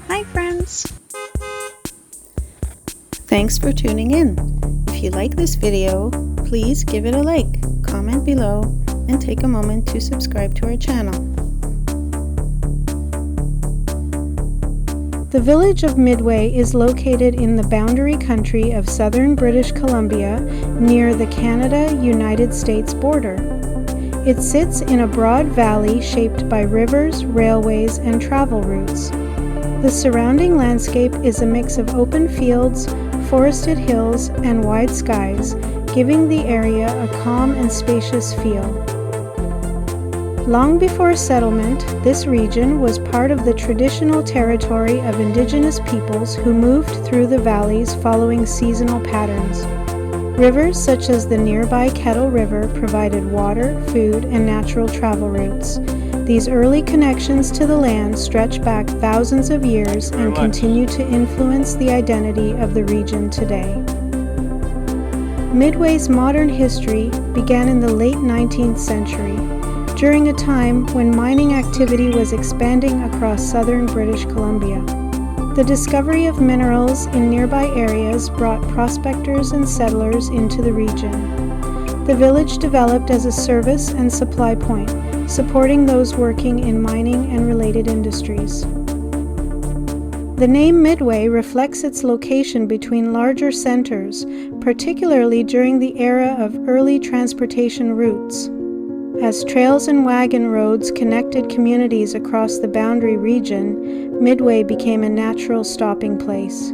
Hi friends! Thanks for tuning in. If you like this video, please give it a like, comment below, and take a moment to subscribe to our channel. The village of Midway is located in the boundary country of southern British Columbia near the Canada-United States border. It sits in a broad valley shaped by rivers, railways, and travel routes. The surrounding landscape is a mix of open fields, forested hills, and wide skies, giving the area a calm and spacious feel. Long before settlement, this region was part of the traditional territory of Indigenous peoples who moved through the valleys following seasonal patterns. Rivers such as the nearby Kettle River provided water, food, and natural travel routes. These early connections to the land stretch back thousands of years and continue to influence the identity of the region today. Midway's modern history began in the late 19th century, during a time when mining activity was expanding across southern British Columbia. The discovery of minerals in nearby areas brought prospectors and settlers into the region. The village developed as a service and supply point, supporting those working in mining and related industries. The name Midway reflects its location between larger centers, particularly during the era of early transportation routes. As trails and wagon roads connected communities across the boundary region, Midway became a natural stopping place.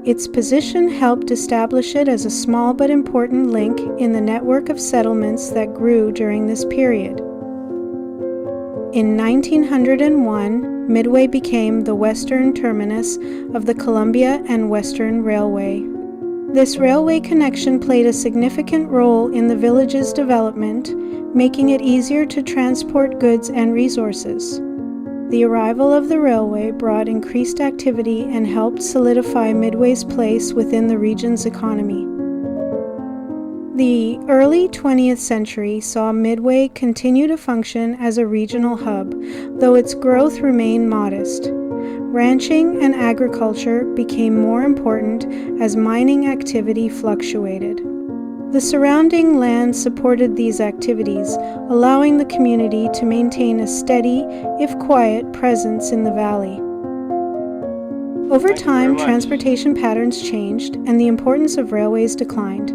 Its position helped establish it as a small but important link in the network of settlements that grew during this period. In 1901, Midway became the western terminus of the Columbia and Western Railway. This railway connection played a significant role in the village's development, making it easier to transport goods and resources. The arrival of the railway brought increased activity and helped solidify Midway's place within the region's economy. The early 20th century saw Midway continue to function as a regional hub, though its growth remained modest. Ranching and agriculture became more important as mining activity fluctuated. The surrounding land supported these activities, allowing the community to maintain a steady, if quiet, presence in the valley. Over time, transportation patterns changed and the importance of railways declined.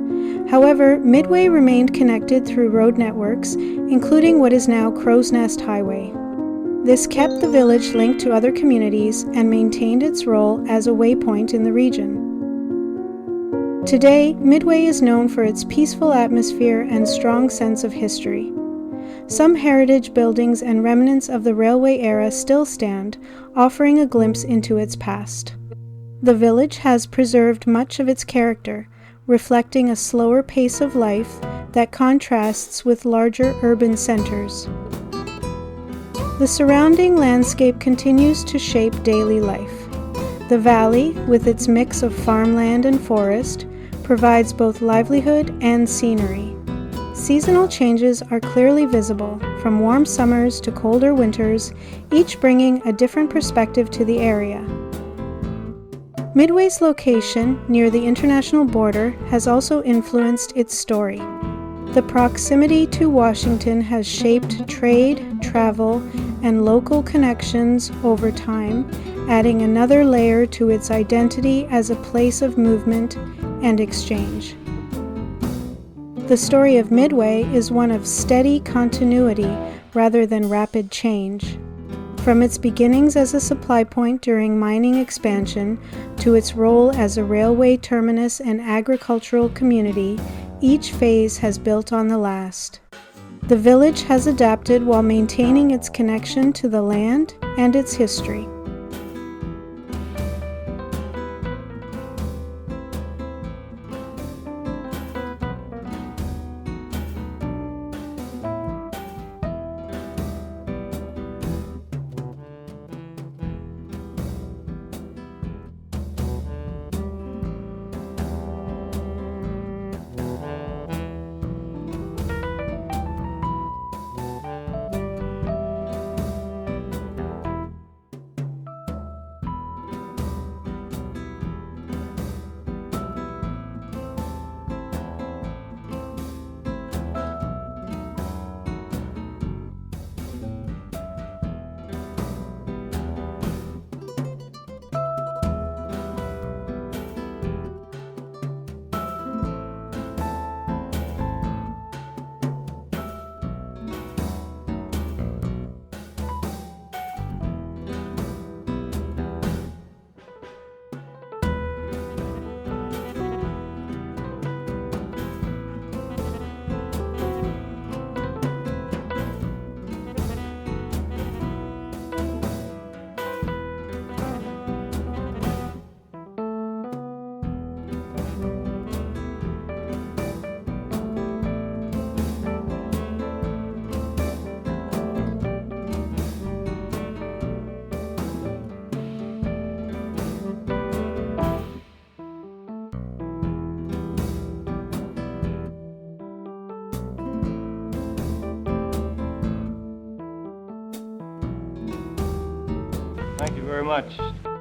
However, Midway remained connected through road networks, including what is now Crow's Nest Highway. This kept the village linked to other communities and maintained its role as a waypoint in the region. Today, Midway is known for its peaceful atmosphere and strong sense of history. Some heritage buildings and remnants of the railway era still stand, offering a glimpse into its past. The village has preserved much of its character, reflecting a slower pace of life that contrasts with larger urban centers. The surrounding landscape continues to shape daily life. The valley, with its mix of farmland and forest, provides both livelihood and scenery. Seasonal changes are clearly visible, from warm summers to colder winters, each bringing a different perspective to the area. Midway's location, near the international border, has also influenced its story. The proximity to Washington has shaped trade, travel, and local connections over time, adding another layer to its identity as a place of movement and exchange. The story of Midway is one of steady continuity rather than rapid change. From its beginnings as a supply point during mining expansion to its role as a railway terminus and agricultural community, each phase has built on the last. The village has adapted while maintaining its connection to the land and its history. Thank you very much.